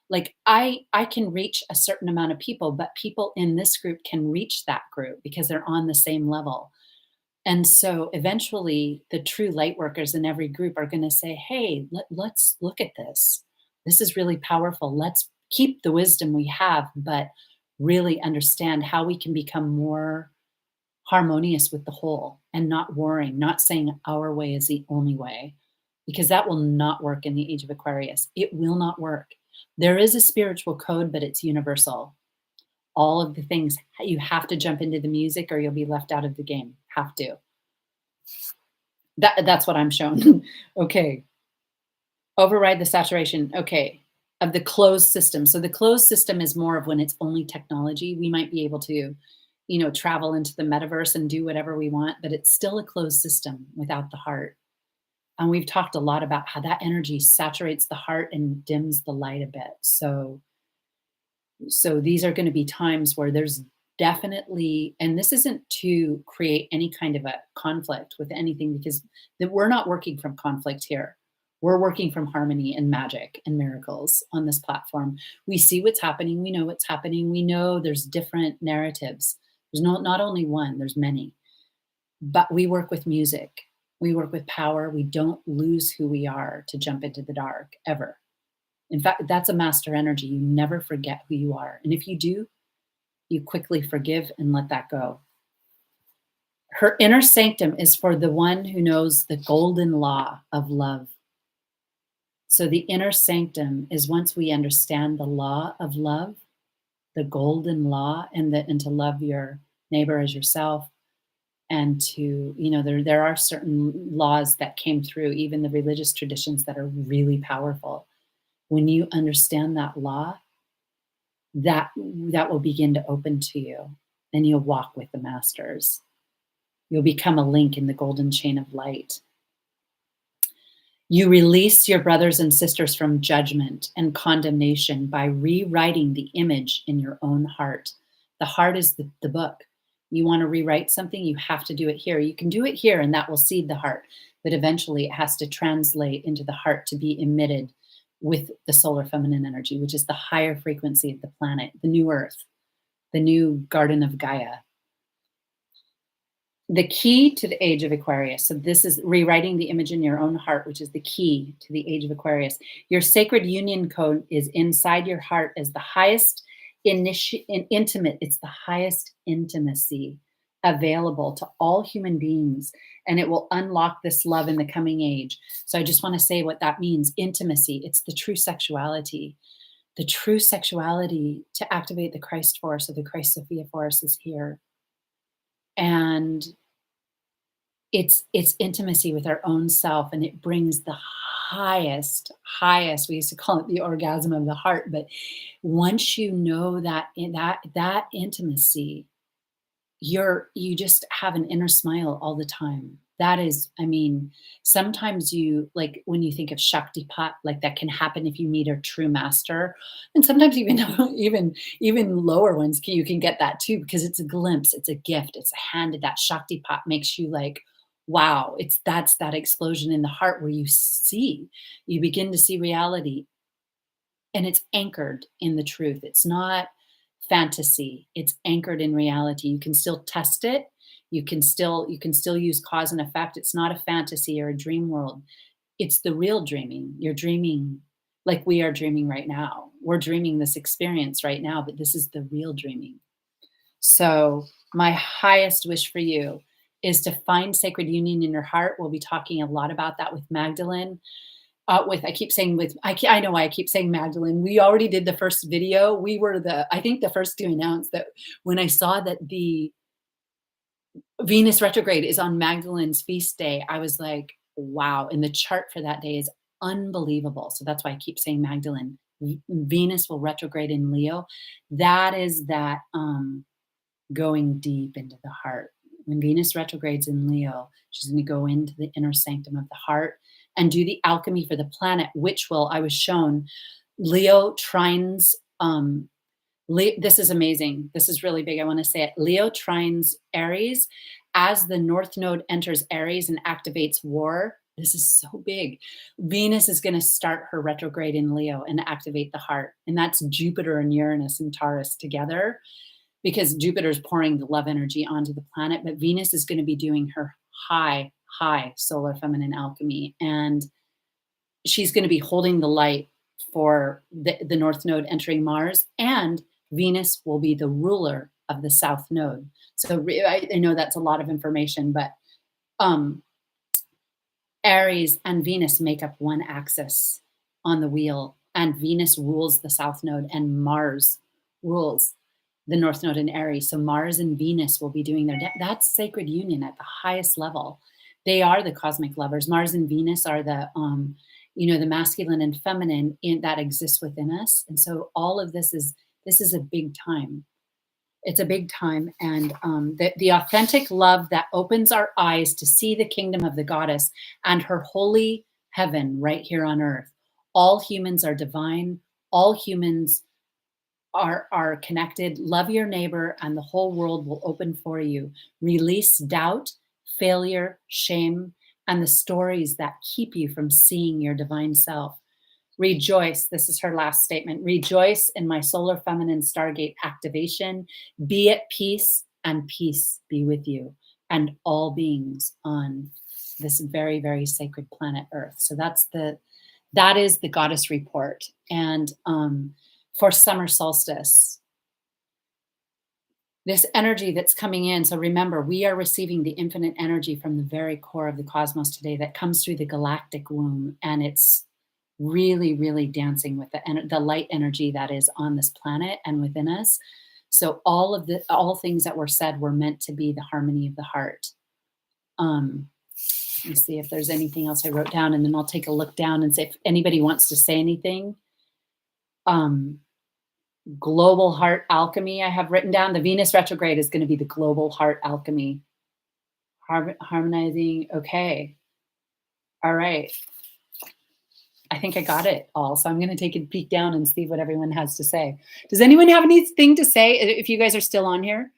like I can reach a certain amount of people, but people in this group can reach that group because they're on the same level. And so eventually the true light workers in every group are going to say, hey, let's look at this. This is really powerful. Let's keep the wisdom we have, but really understand how we can become more harmonious with the whole and not warring, not saying our way is the only way, because that will not work in the age of Aquarius. It will not work. There is a spiritual code, but it's universal. All of the things, you have to jump into the music or you'll be left out of the game. Have to. That's what I'm shown. Okay. Override the saturation. Okay. Of the closed system. So the closed system is more of when it's only technology. We might be able to, travel into the metaverse and do whatever we want, but it's still a closed system without the heart. And we've talked a lot about how that energy saturates the heart and dims the light a bit. So these are going to be times where there's definitely, and this isn't to create any kind of a conflict with anything, because we're not working from conflict here. We're working from harmony and magic and miracles on this platform. We see what's happening. We know what's happening. We know there's different narratives. There's not only one, there's many. But we work with music. We work with power. We don't lose who we are to jump into the dark ever. In fact, that's a master energy. You never forget who you are. And if you do, you quickly forgive and let that go. Her inner sanctum is for the one who knows the golden law of love. So the inner sanctum is once we understand the law of love, the golden law, and to love your neighbor as yourself, and to, there are certain laws that came through, even the religious traditions, that are really powerful. When you understand that law, that will begin to open to you, and you'll walk with the masters. You'll become a link in the golden chain of light. You release your brothers and sisters from judgment and condemnation by rewriting the image in your own heart. The heart is the book. You want to rewrite something, you have to do it here. You can do it here, and that will seed the heart. But eventually it has to translate into the heart to be emitted with the solar feminine energy, which is the higher frequency of the planet, the new earth, the new garden of Gaia. The key to the age of Aquarius. So this is rewriting the image in your own heart, which is the key to the age of Aquarius. Your sacred union code is inside your heart as the highest intimate. It's the highest intimacy available to all human beings, and it will unlock this love in the coming age. So I just want to say what that means. Intimacy. It's the true sexuality. The true sexuality to activate the Christ force, or the Christ Sophia force, is here. And it's intimacy with our own self, and it brings the highest, we used to call it the orgasm of the heart. But once you know that intimacy, you just have an inner smile all the time. That is, sometimes you, like, when you think of Shaktipat, like, that can happen if you meet a true master. And sometimes even lower ones, you can get that too, because it's a glimpse, it's a gift, it's a hand. That Shaktipat makes you like, wow, that's that explosion in the heart where you begin to see reality, and it's anchored in the truth. It's not fantasy, it's anchored in reality. You can still test it. You can still use cause and effect. It's not a fantasy or a dream world. It's the real dreaming. You're dreaming like we are dreaming right now. We're dreaming this experience right now, but this is the real dreaming. So my highest wish for you is to find sacred union in your heart. We'll be talking a lot about that with Magdalene. I know why I keep saying Magdalene. We already did the first video. We were I think the first to announce that. When I saw that the Venus retrograde is on Magdalene's feast day, I was like, wow. And the chart for that day is unbelievable. So that's why I keep saying Magdalene. Venus will retrograde in Leo. That is that going deep into the heart. When Venus retrogrades in Leo, she's going to go into the inner sanctum of the heart and do the alchemy for the planet, which I was shown, Leo trines, this is amazing. This is really big. I want to say it. Leo trines Aries as the North Node enters Aries and activates war. This is so big. Venus is going to start her retrograde in Leo and activate the heart. And that's Jupiter and Uranus and Taurus together, because Jupiter's pouring the love energy onto the planet, but Venus is going to be doing her high solar feminine alchemy. And she's going to be holding the light for the North Node entering Mars, and Venus will be the ruler of the South Node. So I know that's a lot of information, but Aries and Venus make up one axis on the wheel, and Venus rules the South Node, and Mars rules the North Node in Aries. So Mars and Venus will be doing that's sacred union at the highest level. They are the cosmic lovers. Mars and Venus are the masculine and feminine that exists within us. And so all of this is a big time. It's a big time. And the authentic love that opens our eyes to see the kingdom of the goddess and her holy heaven right here on earth. All humans are divine. All humans are connected. Love your neighbor, and the whole world will open for you. Release doubt, failure, shame, and the stories that keep you from seeing your divine self. Rejoice. This is her last statement. Rejoice in my solar feminine Stargate activation. Be at peace, and peace be with you and all beings on this very, very sacred planet Earth. So that is the goddess report. And for summer solstice, this energy that's coming in. So remember, we are receiving the infinite energy from the very core of the cosmos today that comes through the galactic womb, and it's really, really dancing with the light energy that is on this planet and within us. So all things that were said were meant to be the harmony of the heart. Let me see if there's anything else I wrote down, and then I'll take a look down and see if anybody wants to say anything. Global heart alchemy I have written down. The Venus retrograde is going to be the global heart alchemy. Harmonizing. Okay. All right. I think I got it all. So I'm going to take a peek down and see what everyone has to say. Does anyone have anything to say? If you guys are still on here.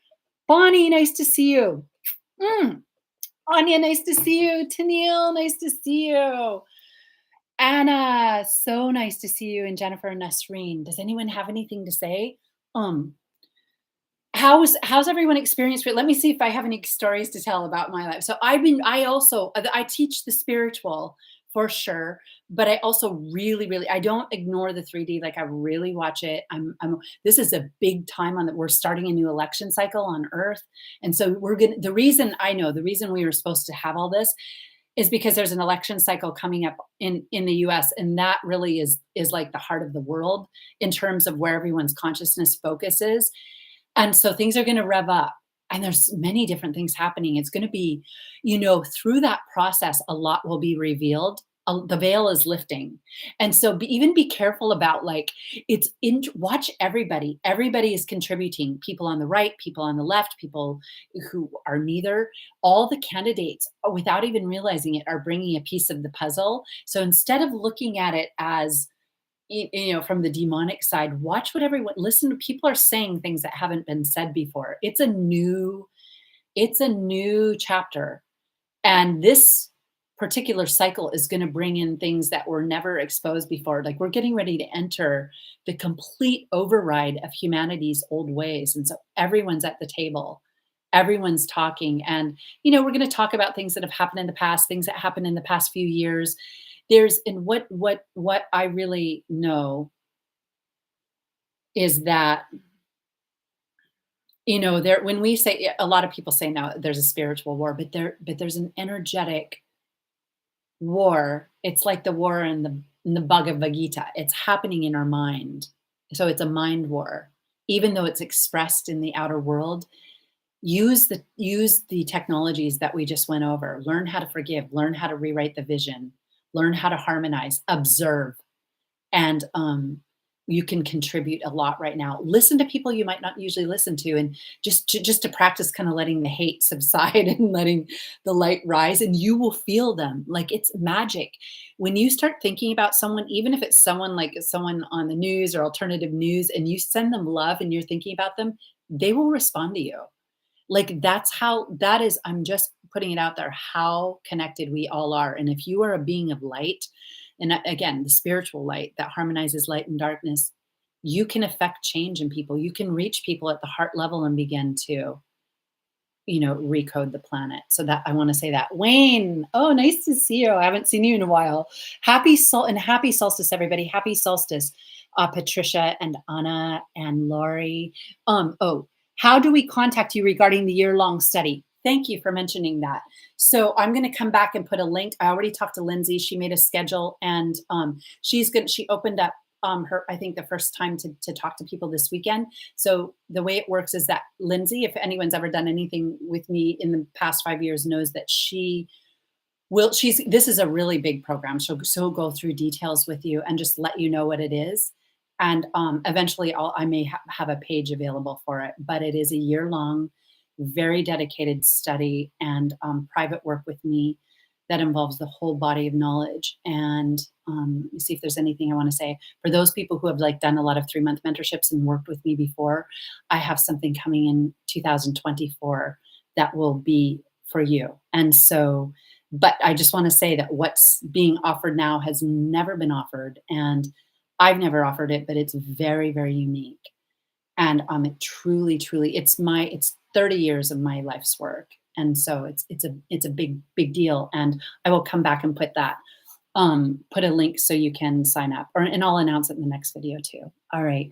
Bonnie, nice to see you. Anya, nice to see you. Tennille, nice to see you. Anna, so nice to see you. And Jennifer and Nasreen. Does anyone have anything to say? How's everyone experienced it? Let me see if I have any stories to tell about my life. So I teach the spiritual for sure, but I also really, I don't ignore the 3D. Like, I really watch it. This is a big time we're starting a new election cycle on Earth. And so the reason we were supposed to have all this is because there's an election cycle coming up in the US, and that really is like the heart of the world in terms of where everyone's consciousness focuses. And so things are going to rev up, and there's many different things happening. It's going to be, through that process, a lot will be revealed. The veil is lifting. And so even be careful about watch everybody. Everybody is contributing. People on the right, people on the left, people who are neither. All the candidates, without even realizing it, are bringing a piece of the puzzle. So instead of looking at it as, from the demonic side, watch what listen to people are saying things that haven't been said before. It's a new chapter. And this particular cycle is going to bring in things that were never exposed before. Like, we're getting ready to enter the complete override of humanity's old ways. And so everyone's at the table, everyone's talking. And, we're going to talk about things that have happened in the past, things that happened in the past few years. What I really know is that, when we say, a lot of people say now there's a spiritual war, but there's an energetic war. It's like the war in the Bhagavad Gita. It's happening in our mind. So it's a mind war, even though it's expressed in the outer world. Use the technologies that we just went over. Learn how to forgive, learn how to rewrite the vision, learn how to harmonize, observe. And you can contribute a lot right now. Listen to people you might not usually listen to, and just to practice kind of letting the hate subside and letting the light rise, and you will feel them. Like, it's magic. When you start thinking about someone, even if it's someone on the news or alternative news, and you send them love and you're thinking about them, they will respond to you. Like, that is, I'm just putting it out there, how connected we all are. And if you are a being of light, and again, the spiritual light that harmonizes light and darkness, you can affect change in people. You can reach people at the heart level and begin to, recode the planet. So that, I want to say that. Wayne, oh, nice to see you. I haven't seen you in a while. Happy solstice, everybody. Happy solstice. Patricia and Anna and Lori. How do we contact you regarding the year-long study? Thank you for mentioning that. So I'm going to come back and put a link. I already talked to Lindsay. She made a schedule, and she opened up her, I think, the first time to talk to people this weekend. So the way it works is that Lindsay, if anyone's ever done anything with me in the past 5 years, knows that this is a really big program. She'll go through details with you and just let you know what it is. And eventually I may have a page available for it, but it is a year-long, very dedicated study and private work with me that involves the whole body of knowledge. And let me see if there's anything I want to say. For those people who have done a lot of 3-month mentorships and worked with me before, I have something coming in 2024 that will be for you. And so But I just want to say that what's being offered now has never been offered, and I've never offered it, but it's very, very unique. And it truly, truly, it's 30 years of my life's work, and so it's a big, big deal. And I will come back and put a link so you can sign up, and I'll announce it in the next video too. All right.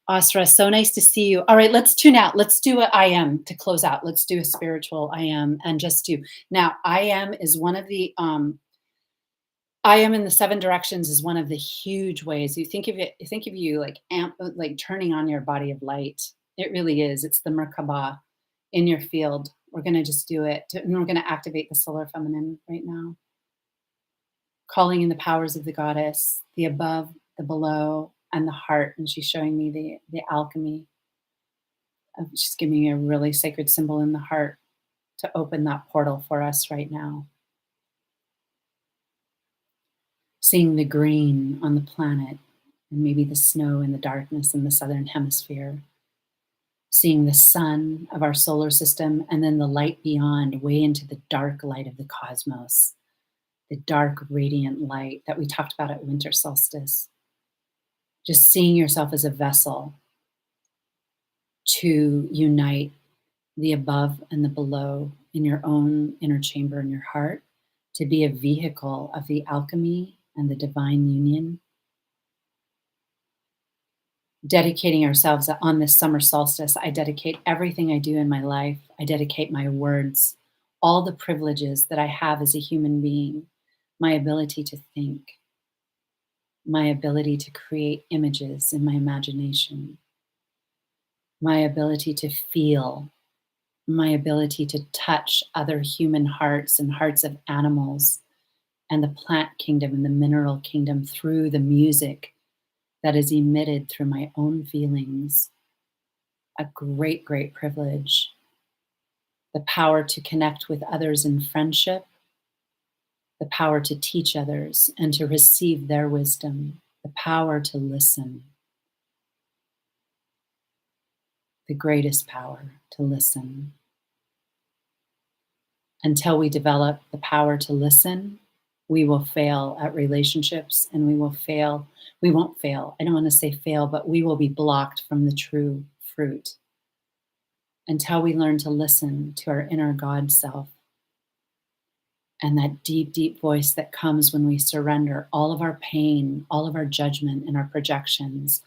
Asra, so nice to see you. All right, let's tune out. Let's do a I am to close out. Let's do a spiritual I am and just do. Now, I am is one of the I am in the seven directions is one of the huge ways. You think of it, think of you like like turning on your body of light. It really is. It's the Merkaba in your field. We're going to just do it. And we're going to activate the solar feminine right now. Calling in the powers of the goddess, the above, the below, and the heart. And she's showing me the alchemy. She's giving me a really sacred symbol in the heart to open that portal for us right now. Seeing the green on the planet and maybe the snow and the darkness in the southern hemisphere. Seeing the sun of our solar system and then the light beyond, way into the dark light of the cosmos, the dark radiant light that we talked about at winter solstice. Just seeing yourself as a vessel to unite the above and the below in your own inner chamber in your heart, to be a vehicle of the alchemy and the divine union. Dedicating ourselves on this summer solstice, I dedicate everything I do in my life. I dedicate my words, all the privileges that I have as a human being, my ability to think, my ability to create images in my imagination, my ability to feel, my ability to touch other human hearts and hearts of animals and the plant kingdom and the mineral kingdom through the music that is emitted through my own feelings. A great, great privilege. The power to connect with others in friendship, the power to teach others and to receive their wisdom, the power to listen, the greatest power to listen. Until we develop the power to listen, we will fail at relationships and we won't fail. I don't want to say fail, but we will be blocked from the true fruit. Until we learn to listen to our inner God self and that deep, deep voice that comes when we surrender all of our pain, all of our judgment and our projections,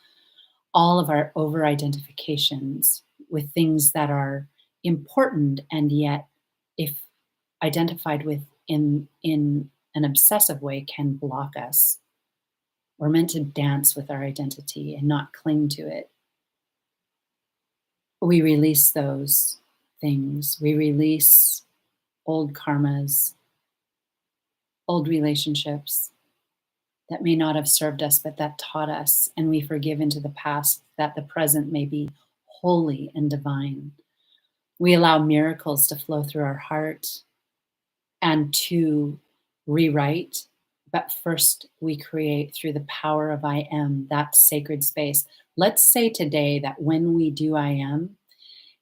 all of our over identifications with things that are important and yet, if identified with in an obsessive way, can block us. We're meant to dance with our identity and not cling to it. We release those things. We release old karmas, old relationships that may not have served us, but that taught us, and we forgive into the past that the present may be holy and divine. We allow miracles to flow through our heart and to rewrite, but first we create through the power of I am, that sacred space. Let's say today that when we do I am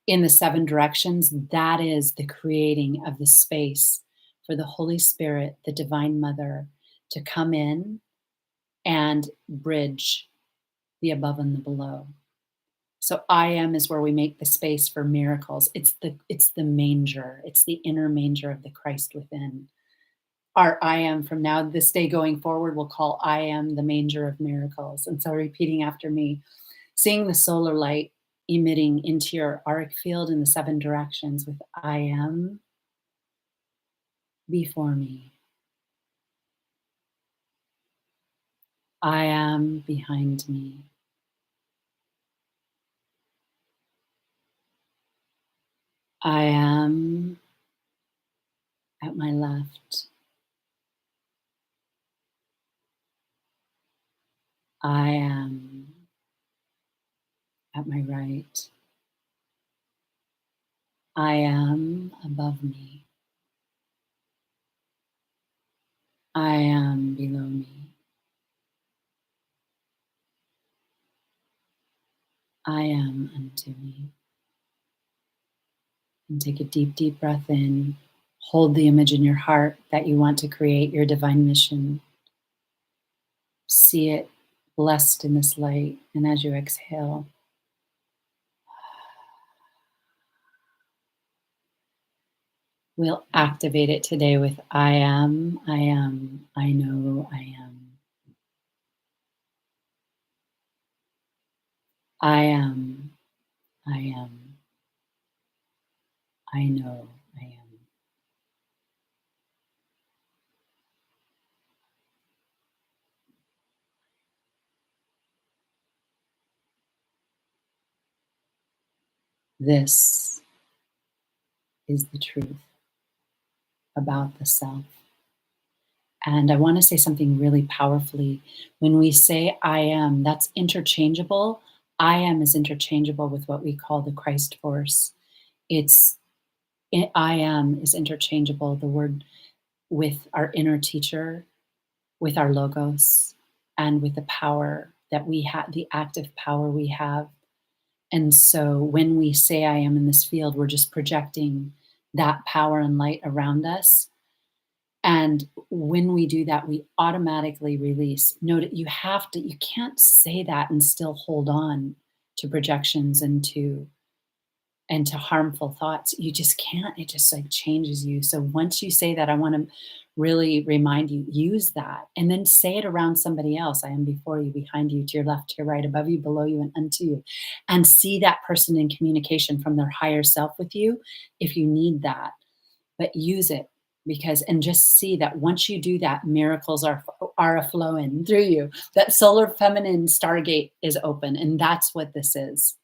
in the seven directions, that is the creating of the space for the Holy Spirit, the Divine Mother, to come in and bridge the above and the below. So I am is where we make the space for miracles. It's the manger. It's the inner manger of the Christ within. Our I am from now, this day going forward, we'll call I am the manger of miracles. And so repeating after me, seeing the solar light emitting into your auric field in the seven directions with I am before me. I am behind me. I am at my left. I am at my right. I am above me. I am below me. I am unto me. And take a deep, deep breath in Hold the image in your heart that you want to create your divine mission. See it blessed in this light. And as you exhale, we'll activate it today with I am, I know I am. I am, I am, I know I am. This is the truth about the self. And I want to say something really powerfully. When we say I am, that's interchangeable. I am is interchangeable with what we call the Christ force. It's I am is interchangeable, the word with our inner teacher, with our logos, and with the power that we have, the active power we have. And so when we say I am in this field, we're just projecting that power and light around us. And when we do that, we automatically release. Note you can't say that and still hold on to projections and to harmful thoughts. You just can't. It just like changes you. So once you say that, I want to really remind you, use that and then say it around somebody else. I am before you, behind you, to your left, to your right, above you, below you, and unto you. And see that person in communication from their higher self with you if you need that. But use it because and just see that once you do that, miracles are a flowing through you. That solar feminine stargate is open, and that's what this is.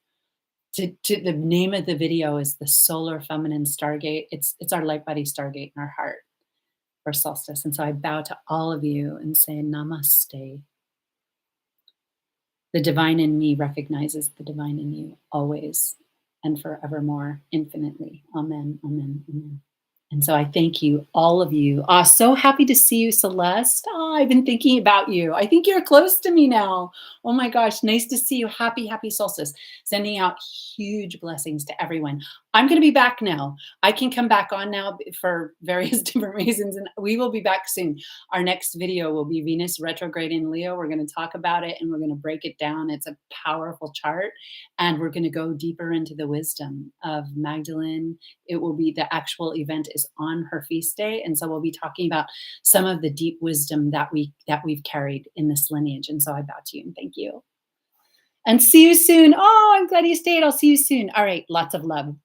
To the name of the video is the solar feminine stargate. It's our light body stargate in our heart for solstice. And so I bow to all of you and say namaste. The divine in me recognizes the divine in you always and forevermore, infinitely. Amen. Amen. Amen. And so I thank you, all of you. So happy to see you, Celeste. I've been thinking about you. I think you're close to me now. Oh my gosh, nice to see you. Happy, happy solstice. Sending out huge blessings to everyone. I'm going to be back now. I can come back on now for various different reasons, and we will be back soon. Our next video will be Venus Retrograde in Leo. We're going to talk about it and we're going to break it down. It's a powerful chart, and we're going to go deeper into the wisdom of Magdalene. It will be the actual event is on her feast day, and so we'll be talking about some of the deep wisdom that we've carried in this lineage. And so I bow to you and thank you, and see you soon. Oh, I'm glad you stayed. I'll see you soon. All right, lots of love.